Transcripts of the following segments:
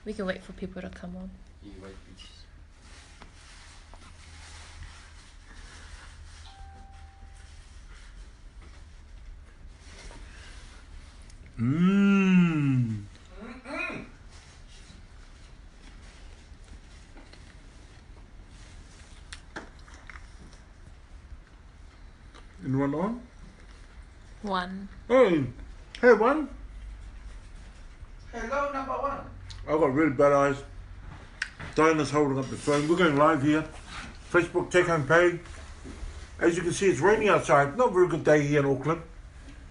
We can wait for people to come on. You wait, bitches. Anyone on? One. Hey, one. Hello, number one. I've got really bad eyes. Diana's holding up the phone. We're going live here. Facebook take home pay. As you can see, it's raining outside. Not a very good day here in Auckland,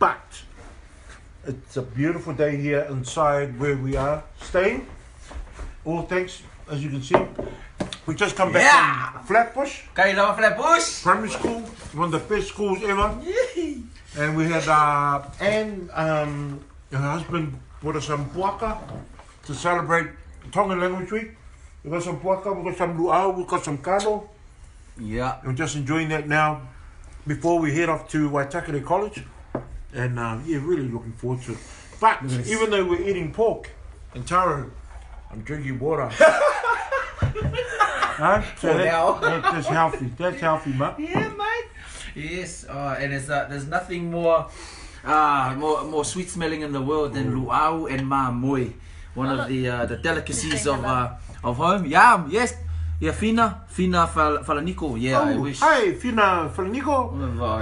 but it's a beautiful day here inside where we are staying. All thanks, as you can see. We just come back from Flatbush. Kailawa Flatbush. Primary school, one of the best schools ever. And we had Anne, her husband, brought us some puaka to celebrate Tongan Language Week. We got some puaka, we got some luau, we got some kano. Yeah. And we're just enjoying that now before we head off to Waitakere College. And really looking forward to it. But even though we're eating pork and taro, I'm drinking water. So that's healthy. That's healthy, mate. Yeah, mate. Yes, and there's nothing more sweet smelling in the world than luau and mamoi. One of the delicacies of home. Yum, yes. Yeah, fina falaniko. Yeah, I wish. Hi, fina falaniko.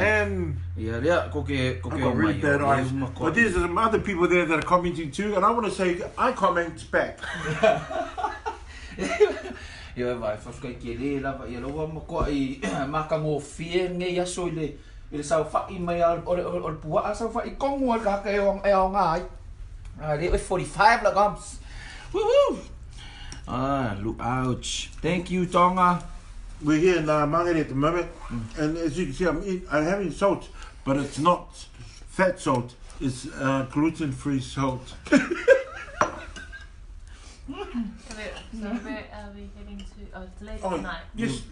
And yeah, koke I've got really bad eyes. But there's some other people there that are commenting too, and I want to say I comment back. Ia vai whawhkai ke re lava ia loa makoa I makango fie nge aso I le sau whai mai o le pua sau whai kongo al kaka e o ngā ai re 45 la gums woohoo look ouch thank you Tonga. We're here in Mangere at the moment, and as you can see I'm having salt, but it's not fat salt, it's gluten-free salt. So where are we heading to? Oh, it's later tonight. Yes,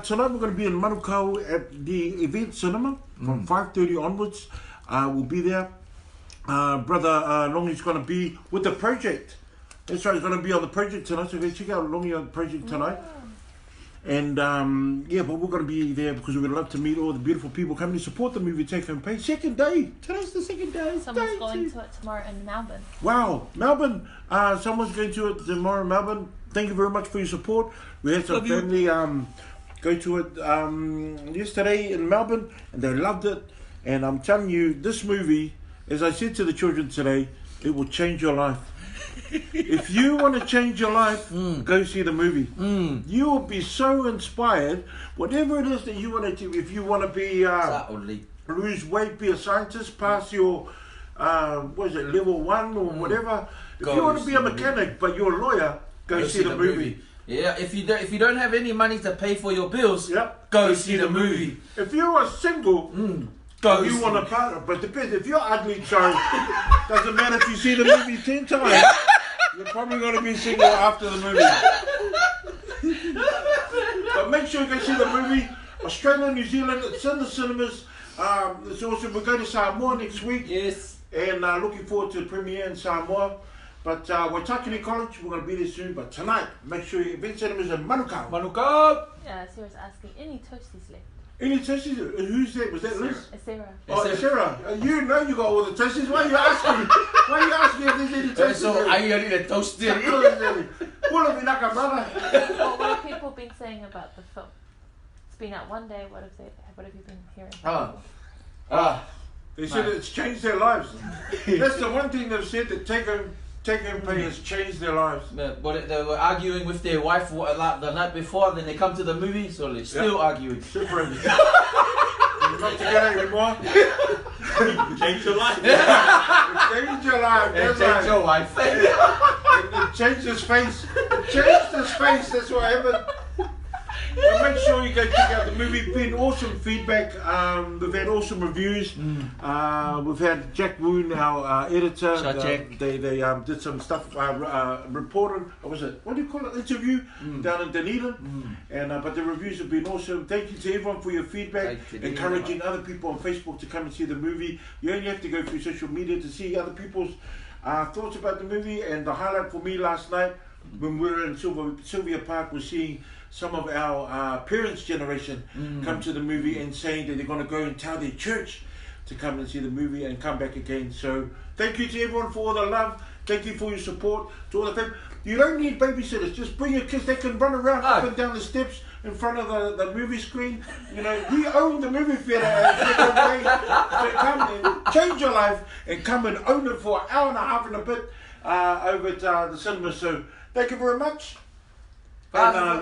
tonight we're going to be in Manukau at the event cinema from 5:30 onwards. We'll be there. Brother Longy's going to be with the project. That's right, he's going to be on the project tonight, so go check out Longy on the project tonight. And but we're going to be there because we would love to meet all the beautiful people coming to support the movie Take Home Pay. Second day. Today's the second day. Someone's going to it tomorrow in Melbourne. Wow, Melbourne. Someone's going to it tomorrow in Melbourne. Thank you very much for your support. We had some family go to it yesterday in Melbourne, and they loved it. And I'm telling you, this movie, as I said to the children today, it will change your life. If you want to change your life, go see the movie. You will be so inspired. Whatever it is that you want to do, if you want to be lose weight, be a scientist, pass your level 1 or whatever. If you want to be a mechanic but you're a lawyer, go see the movie. Yeah, if you don't have any money to pay for your bills, go see the movie. If you are single, go you want a partner, but depends. If you're ugly, so doesn't matter if you see the movie 10 times. You're probably going to be single after the movie. But make sure you go see the movie. Australia, New Zealand, it's in the cinemas. It's awesome. We're going to Samoa next week. Yes. And looking forward to the premiere in Samoa. But Waitakere College, we're going to be there soon. But tonight, make sure your event cinemas in Manukau. Manukau! Yeah, Sarah's asking, any toasties left? Any toasties? Who's that? Was that Liz? Sarah. Oh, Sarah. You know you got all the toasties. Why are you asking? Why are you asking if there's any toasties? So, are you only a toasty? What have people been saying about the film? It's been out one day. What have you been hearing? They said it's changed their lives. That's the one thing they've said, that Take Home Pay has changed their lives. But they were arguing with their wife the night before, then they come to the movie, so they're still arguing. Separated. You're not together anymore. Change your life. Change your life. Change your wife. It changed his face. It changed his face. That's what happened. But make sure you go check out the movie. Been awesome feedback. We've had awesome reviews. We've had Jack Woon, our editor. They did some stuff. Reported. What was it? What do you call it? Interview down in Dunedin. And but the reviews have been awesome. Thank you to everyone for your feedback. Encouraging other people on Facebook to come and see the movie. You only have to go through social media to see other people's thoughts about the movie. And the highlight for me last night when we were in Sylvia Park, we're seeing some of our parents' generation come to the movie and saying that they're going to go and tell their church to come and see the movie and come back again. So thank you to everyone for all the love. Thank you for your support. To all the family. You don't need babysitters. Just bring your kids. They can run around up and down the steps in front of the movie screen. You know, we own the movie theatre. So come and change your life and come and own it for an hour and a half and a bit over at the cinema. So thank you very much. And,